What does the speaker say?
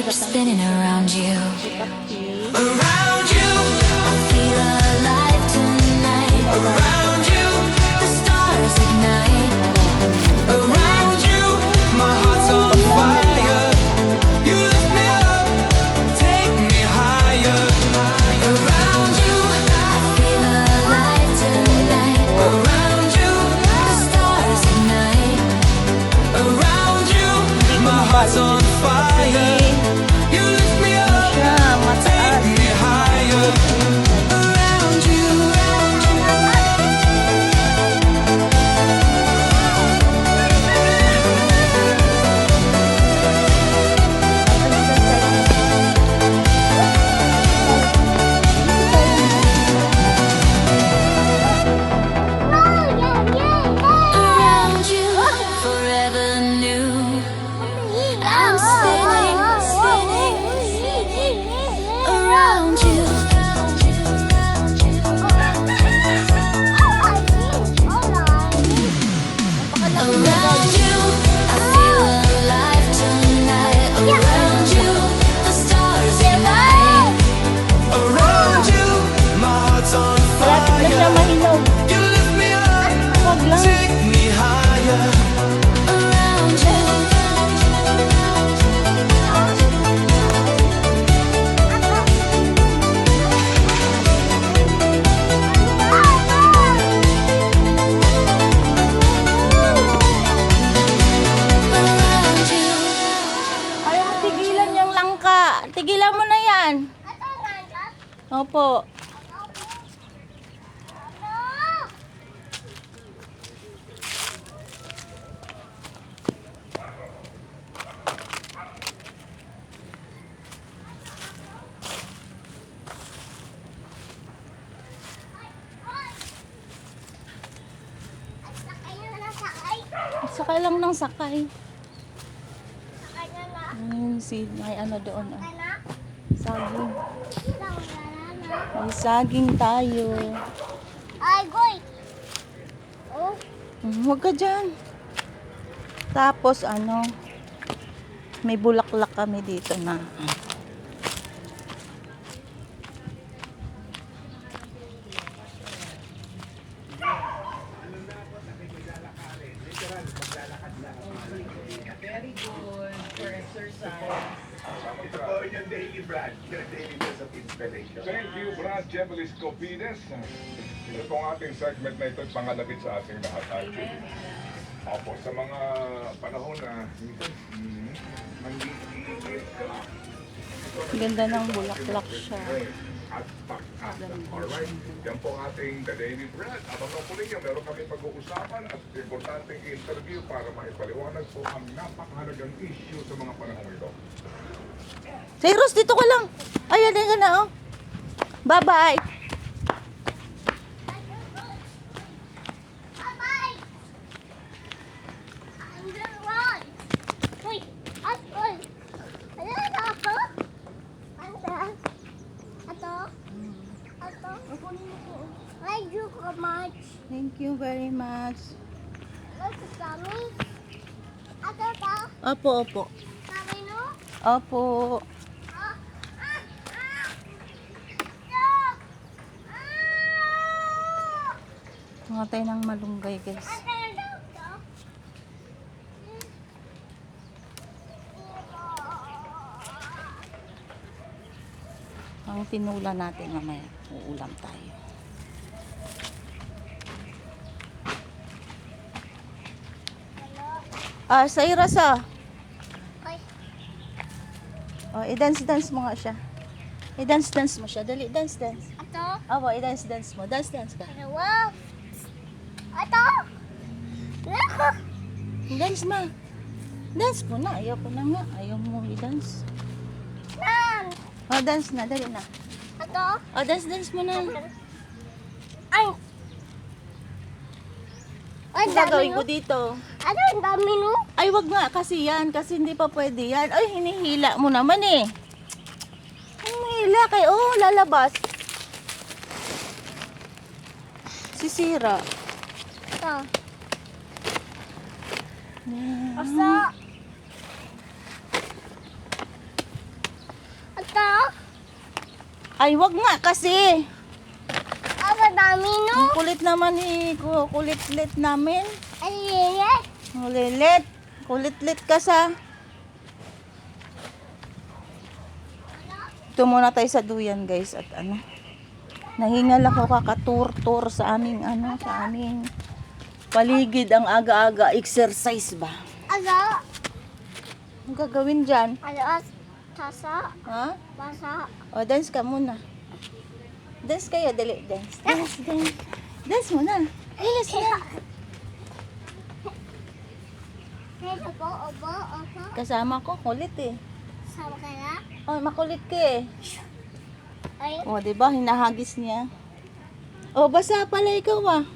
keep spinning around you. Kapti. Around you, I feel alive tonight. Around you, the stars ignite. Around you, my heart's on fire. You lift me up, take me higher. Around you, I feel alive tonight. Around you, the stars ignite. Around you, my heart's on fire. You lift me up, Siya, mataas. take me higher. Around you. Around you, forever new. I'm spinning, spinning around you. Around you, I feel alive tonight. Around you, the stars ignite. Around you, my heart's on Malapit na siya fire. mahinog. You lift me up, Wag lang. take me higher. Around you. Around you. Ayaw mo tigilan yung langka. Tigilan mo na yan. Opo. Sakay lang ng sakay. Ayun, may ano doon. Ah. Saging. May saging tayo. Huwag ka dyan. Tapos ano, may bulaklak kami dito na. Very good for exercise. Ito po yung daily brand, yung daily dose of inspiration. Thank you, Brad Jebelis Copides. Ito pong ating segment na ito, pangalapit sa ating lahat actually. Opo, sa mga panahon na minsan, manggigigit ka. Ganda ng bulaklak siya. At pag-asa. Alright, yan po ang ating The Daily Brad. Abangan po ninyo, meron kami pag-uusapan at importanteng interview para maipaliwanag po ang napakahalagang issue sa mga panahon ito. Cyrus, dito ka lang. Ayan, ayan na, oh. Bye-bye. Thank you very much. Opo, opo. Opo. Mga tayo ng malunggay, guys. Ang tinula natin mamaya. Uulam tayo. Ah, Cyrus, ah. Oh, i-dance-dance mo nga siya. I-dance-dance mo siya. Dali, dance-dance. Opo, i-dance-dance mo. Dance-dance ka. Dance ma. Dance mo na. Ayaw ko na nga. Ayaw mo i-dance. Oh, dance na. Dali na. Oh, dance-dance mo na. Ano gagawin ko dito? Ay, wag nga kasi yan. Kasi hindi pa pwede yan. Ay, hinihila mo naman eh. Hinihila kayo. Oh, lalabas. Sisira. Asa? Ay, wag nga kasi. Madami, no? Ang kulit naman ni kulit-lit namin. Alilit. Kulit-lit. Kulit-lit ka sa. Ito muna tayo sa duyan, guys. At ano, nahingal ako kakatur-tur sa aming sa aming paligid. Ang aga-aga exercise ba? Asa? Ang gagawin dyan? Alas. Tasa. Ha? Basa. O, dance ka muna. Dance kayo, dali. Dance. Dance, dance. Dance muna. Bilis na. Kaya po, opo. Kasama ko, kulit eh. Sama ka na? Oh, makulit ka eh. Ay, O, diba? Hinahagis niya. O, basa pala ikaw ah.